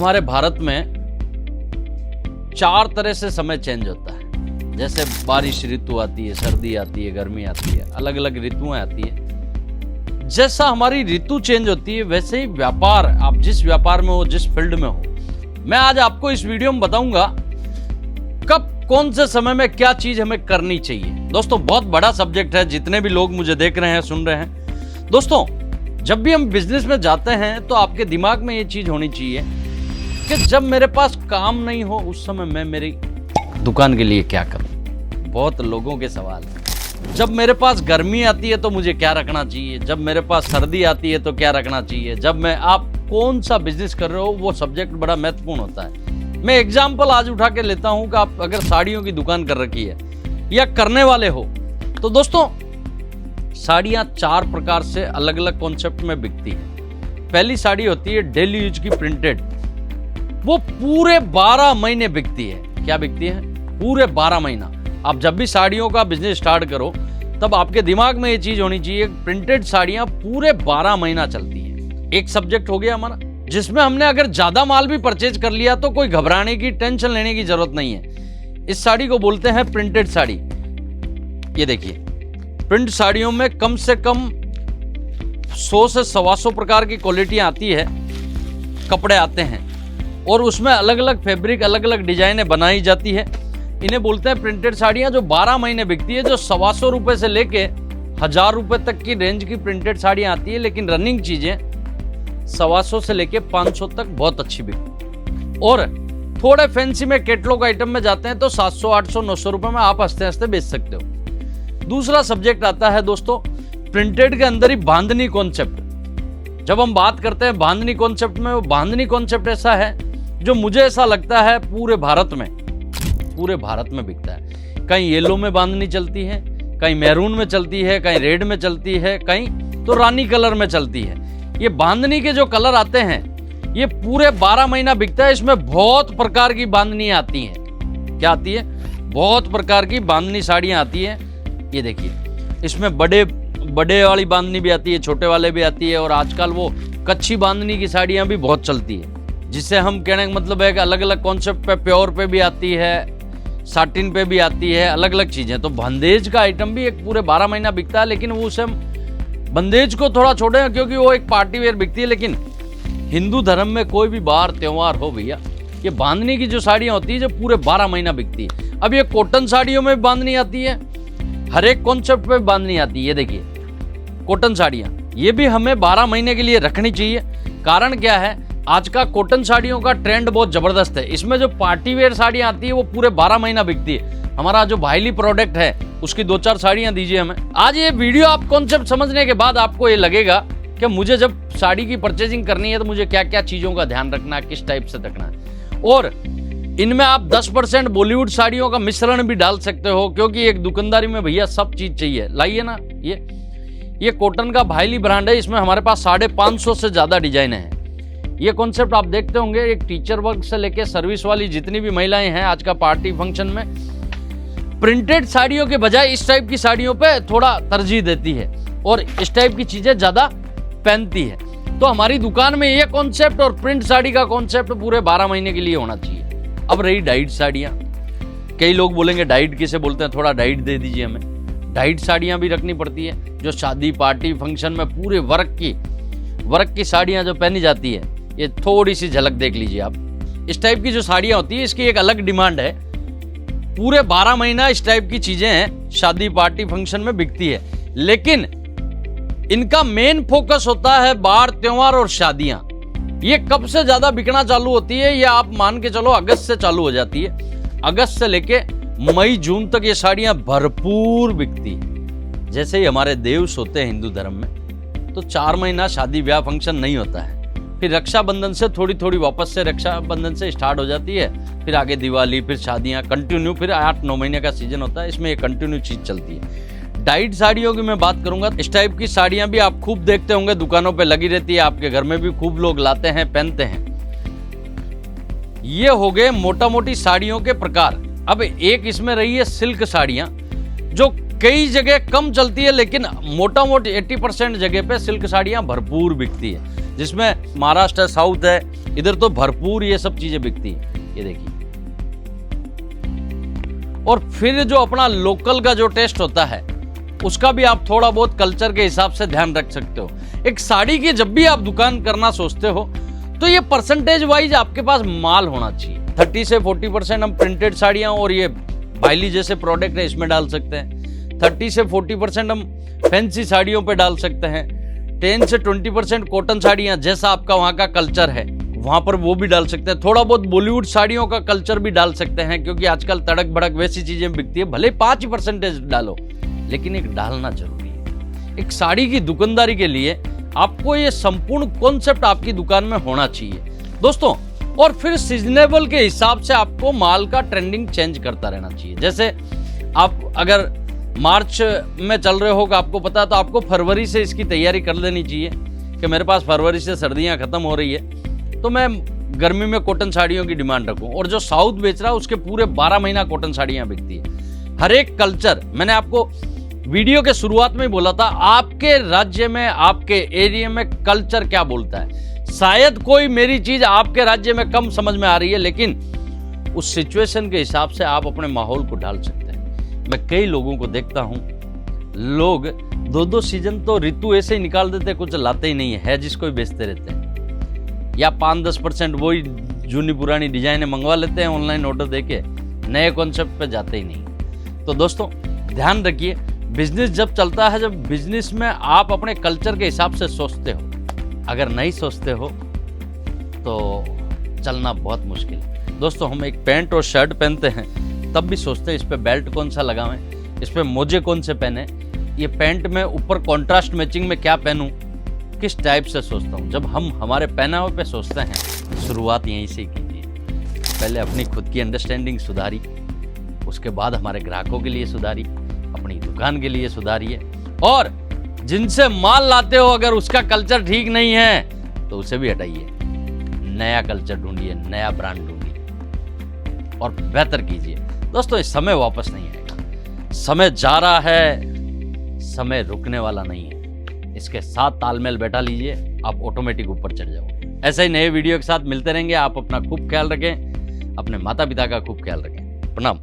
हमारे भारत में 4 तरह से समय चेंज होता है। जैसे बारिश ऋतु आती है, सर्दी आती है, गर्मी आती है, अलग अलग ऋतुएं आती है। जैसा हमारी ऋतु चेंज होती है वैसे ही व्यापार, आप जिस व्यापार में हो, जिस फील्ड में हो, मैं आज आपको इस वीडियो में बताऊंगा कब कौन से समय में क्या चीज हमें करनी चाहिए। दोस्तों बहुत बड़ा सब्जेक्ट है, जितने भी लोग मुझे देख रहे हैं, सुन रहे हैं। दोस्तों जब भी हम बिजनेस में जाते हैं तो आपके दिमाग में ये चीज होनी चाहिए कि जब मेरे पास काम नहीं हो उस समय मैं मेरी दुकान के लिए क्या करूं। बहुत लोगों के सवाल है। जब मेरे पास गर्मी आती है तो मुझे क्या रखना चाहिए, जब मेरे पास सर्दी आती है तो क्या रखना चाहिए, जब मैं आप कौन सा बिजनेस कर रहे हो वो सब्जेक्ट बड़ा महत्वपूर्ण होता है। मैं एग्जाम्पल आज उठा के लेता हूं कि आप अगर साड़ियों की दुकान कर रखी है या करने वाले हो तो दोस्तों साड़ियां 4 प्रकार से अलग अलग कॉन्सेप्ट में बिकती है। पहली साड़ी होती है डेली यूज की प्रिंटेड, वो पूरे 12 महीने बिकती है। क्या बिकती है? पूरे 12 महीना। आप जब भी साड़ियों का बिजनेस स्टार्ट करो तब आपके दिमाग में ये चीज होनी चाहिए, प्रिंटेड साड़ियां पूरे 12 महीना चलती है। एक सब्जेक्ट हो गया हमारा, जिसमें हमने अगर ज्यादा माल भी परचेज कर लिया तो कोई घबराने की, टेंशन लेने की जरूरत नहीं है। इस साड़ी को बोलते हैं प्रिंटेड साड़ी। ये देखिए, प्रिंट साड़ियों में कम से कम 100 से 125 प्रकार की क्वालिटियां आती है, कपड़े आते हैं और उसमें अलग अलग फैब्रिक, अलग अलग डिजाइनें बनाई जाती है। इन्हें बोलते हैं प्रिंटेड साड़ियां, जो 12 महीने बिकती है, जो 125 रुपए से लेके 1000 रुपए तक की रेंज की प्रिंटेड साड़ियां आती है। लेकिन रनिंग चीजें 125 से लेके 500 तक बहुत अच्छी बिकती। और थोड़े फैंसी में कैटलॉग आइटम में जाते हैं तो 700, 800, 900 रुपए में आप हंसते हंसते बेच सकते हो। दूसरा सब्जेक्ट आता है दोस्तों प्रिंटेड के अंदर ही बांधनी कॉन्सेप्ट। जब हम बात करते हैं बांधनी कॉन्सेप्ट में, वो बांधनी कॉन्सेप्ट ऐसा है जो मुझे ऐसा लगता है पूरे भारत में बिकता है। कहीं येलो में बांधनी चलती है, कहीं मैरून में चलती है, कहीं रेड में चलती है, कहीं तो रानी कलर में चलती है। ये बांधनी के जो कलर आते हैं ये पूरे 12 महीना बिकता है। इसमें बहुत प्रकार की बांधनी आती हैं। क्या आती है? बहुत प्रकार की बांधनी साड़ियां आती है। ये देखिए, इसमें बड़े वाली बांधनी भी आती है, छोटे वाले भी आती है, और आजकल वो कच्ची बांधनी की साड़ियां भी बहुत चलती है। जिससे हम कहने का मतलब है कि अलग अलग कॉन्सेप्ट पे, प्योर पे भी आती है, साटिन पे भी आती है, अलग अलग चीजें। तो बंदेज का आइटम भी एक पूरे 12 महीना बिकता है। लेकिन वो उसे बंदेज को थोड़ा छोड़े क्योंकि वो एक पार्टी वेयर बिकती है। लेकिन हिंदू धर्म में कोई भी बार त्योहार हो भैया, ये बांधनी की जो साड़ियां होती है जो पूरे 12 महीना बिकती है। अब ये कॉटन साड़ियों में भी बांधनी आती है, हर एक कॉन्सेप्ट पे बांधनी आती है। ये देखिए कॉटन साड़ियां, ये भी हमें 12 महीने के लिए रखनी चाहिए। कारण क्या है? आज का कॉटन साड़ियों का ट्रेंड बहुत जबरदस्त है। इसमें जो पार्टी वेयर साड़ियां आती है वो पूरे 12 महीना बिकती है। हमारा जो भाईली प्रोडक्ट है उसकी 2-4 साड़ियां दीजिए हमें। आज ये वीडियो आप कॉन्सेप्ट समझने के बाद आपको ये लगेगा कि मुझे जब साड़ी की परचेजिंग करनी है तो मुझे क्या क्या चीजों का ध्यान रखना है, किस टाइप से रखना है। और इनमें आप 10% बॉलीवुड साड़ियों का मिश्रण भी डाल सकते हो, क्योंकि एक दुकानदारी में भैया सब चीज चाहिए। लाइए ना, ये कॉटन का भाईली ब्रांड है। इसमें हमारे पास 550 से ज्यादा डिजाइन है। ये कॉन्सेप्ट आप देखते होंगे, एक टीचर वर्ग से लेके सर्विस वाली जितनी भी महिलाएं हैं आज का पार्टी फंक्शन में प्रिंटेड साड़ियों के बजाय इस टाइप की साड़ियों पे थोड़ा तरजीह देती है और इस टाइप की चीजें ज्यादा पहनती है। तो हमारी दुकान में ये कॉन्सेप्ट और प्रिंट साड़ी का कॉन्सेप्ट पूरे 12 महीने के लिए होना चाहिए। अब रही डाइट साड़ियाँ, कई लोग बोलेंगे डाइट किसे बोलते हैं, थोड़ा डाइट दे दीजिए हमें। डाइट साड़ियाँ भी रखनी पड़ती है, जो शादी पार्टी फंक्शन में पूरे वर्क की साड़ियाँ जो पहनी जाती है। ये थोड़ी सी झलक देख लीजिए आप। इस टाइप की जो साड़ियाँ होती है इसकी एक अलग डिमांड है। पूरे 12 महीना इस टाइप की चीजें हैं, शादी पार्टी फंक्शन में बिकती है। लेकिन इनका मेन फोकस होता है बार त्योहार और शादियां। ये कब से ज्यादा बिकना चालू होती है? ये आप मान के चलो अगस्त से चालू हो जाती है। अगस्त से लेके मई जून तक ये साड़ियां भरपूर बिकती है। जैसे ही हमारे देवस होते हैं हिंदू धर्म में तो 4 महीना शादी ब्याह फंक्शन नहीं होता है। फिर रक्षाबंधन से थोड़ी वापस से रक्षाबंधन से स्टार्ट हो जाती है, फिर आगे दिवाली, फिर शादियां कंटिन्यू, फिर 8-9 महीने का सीजन होता है। इसमें ये कंटिन्यू चीज चलती है। डाइट साड़ियों की मैं बात करूंगा, इस टाइप की साड़ियां भी आप खूब देखते होंगे, दुकानों पे लगी रहती है, आपके घर में भी खूब लोग लाते हैं, पहनते हैं। ये हो गए मोटा मोटी साड़ियों के प्रकार। अब एक इसमें रही है सिल्क साड़ियां, जो कई जगह कम चलती है लेकिन मोटा मोटी 80% जगह पे सिल्क साड़ियां भरपूर बिकती है। जिसमें महाराष्ट्र साउथ है, इधर तो भरपूर ये सब चीजें बिकती हैं। ये देखिए। और फिर जो अपना लोकल का जो टेस्ट होता है उसका भी आप थोड़ा बहुत कल्चर के हिसाब से ध्यान रख सकते हो। एक साड़ी की जब भी आप दुकान करना सोचते हो तो ये परसेंटेज वाइज आपके पास माल होना चाहिए। 30 से 40% हम प्रिंटेड साड़ियां और ये बाइली जैसे प्रोडक्ट है इसमें डाल सकते हैं। 30 से 40% हम फैंसी साड़ियों पे डाल सकते हैं। 10 से 20% कॉटन साड़ियां, जैसा आपका वहां का कल्चर है वहां पर वो भी डाल सकते हैं। थोड़ा बहुत बॉलीवुड साड़ियों का कल्चर भी डाल सकते हैं, क्योंकि आजकल तड़क भड़क वैसी चीजें बिकती है। भले 5% डालो, लेकिन एक डालना जरूरी है। एक साड़ी की दुकानदारी के लिए आपको ये संपूर्ण कॉन्सेप्ट आपकी दुकान में होना चाहिए दोस्तों। और फिर सीजनेबल के हिसाब से आपको माल का ट्रेंडिंग चेंज करता रहना चाहिए। जैसे आप अगर मार्च में चल रहे हो, आपको पता, तो आपको फरवरी से इसकी तैयारी कर लेनी चाहिए कि मेरे पास फरवरी से सर्दियां खत्म हो रही है तो मैं गर्मी में कॉटन साड़ियों की डिमांड रखूं। और जो साउथ बेच रहा है उसके पूरे 12 महीना कॉटन साड़ियां बिकती है। हर एक कल्चर, मैंने आपको वीडियो के शुरुआत में ही बोला था, आपके राज्य में, आपके एरिया में कल्चर क्या बोलता है। शायद कोई मेरी चीज आपके राज्य में कम समझ में आ रही है, लेकिन उस सिचुएशन के हिसाब से आप अपने माहौल को ढाल सकते हैं। मैं कई लोगों को देखता हूं, लोग 2-2 सीजन तो ऋतु ऐसे ही निकाल देते, कुछ लाते ही नहीं है जिसको ही बेचते रहते हैं, या 5-10% वही जूनी पुरानी डिजाइनें मंगवा लेते हैं ऑनलाइन ऑर्डर देके, नए कॉन्सेप्ट पे जाते ही नहीं। तो दोस्तों ध्यान रखिए, बिजनेस जब चलता है, जब बिजनेस में आप अपने कल्चर के हिसाब से सोचते हो। अगर नहीं सोचते हो तो चलना बहुत मुश्किल है दोस्तों। हम एक पैंट और शर्ट पहनते हैं तब भी सोचते हैं इस पे बेल्ट कौन सा लगावें, इस पे मोजे कौन से पहने, ये पैंट में ऊपर कॉन्ट्रास्ट मैचिंग में क्या पहनूं, किस टाइप से सोचता हूं। जब हम हमारे पहनावे पे सोचते हैं, शुरुआत यहीं से कीजिए। पहले अपनी खुद की अंडरस्टैंडिंग सुधारी, उसके बाद हमारे ग्राहकों के लिए सुधारी, अपनी दुकान के लिए सुधारिए। और जिनसे माल लाते हो अगर उसका कल्चर ठीक नहीं है तो उसे भी हटाइए, नया कल्चर ढूंढिए, नया ब्रांड ढूंढिए और बेहतर कीजिए। दोस्तों इस समय वापस नहीं आएगा, समय जा रहा है, समय रुकने वाला नहीं है। इसके साथ तालमेल बैठा लीजिए, आप ऑटोमेटिक ऊपर चढ़ जाओगे। ऐसे ही नए वीडियो के साथ मिलते रहेंगे। आप अपना खूब ख्याल रखें, अपने माता पिता का खूब ख्याल रखें। प्रणाम।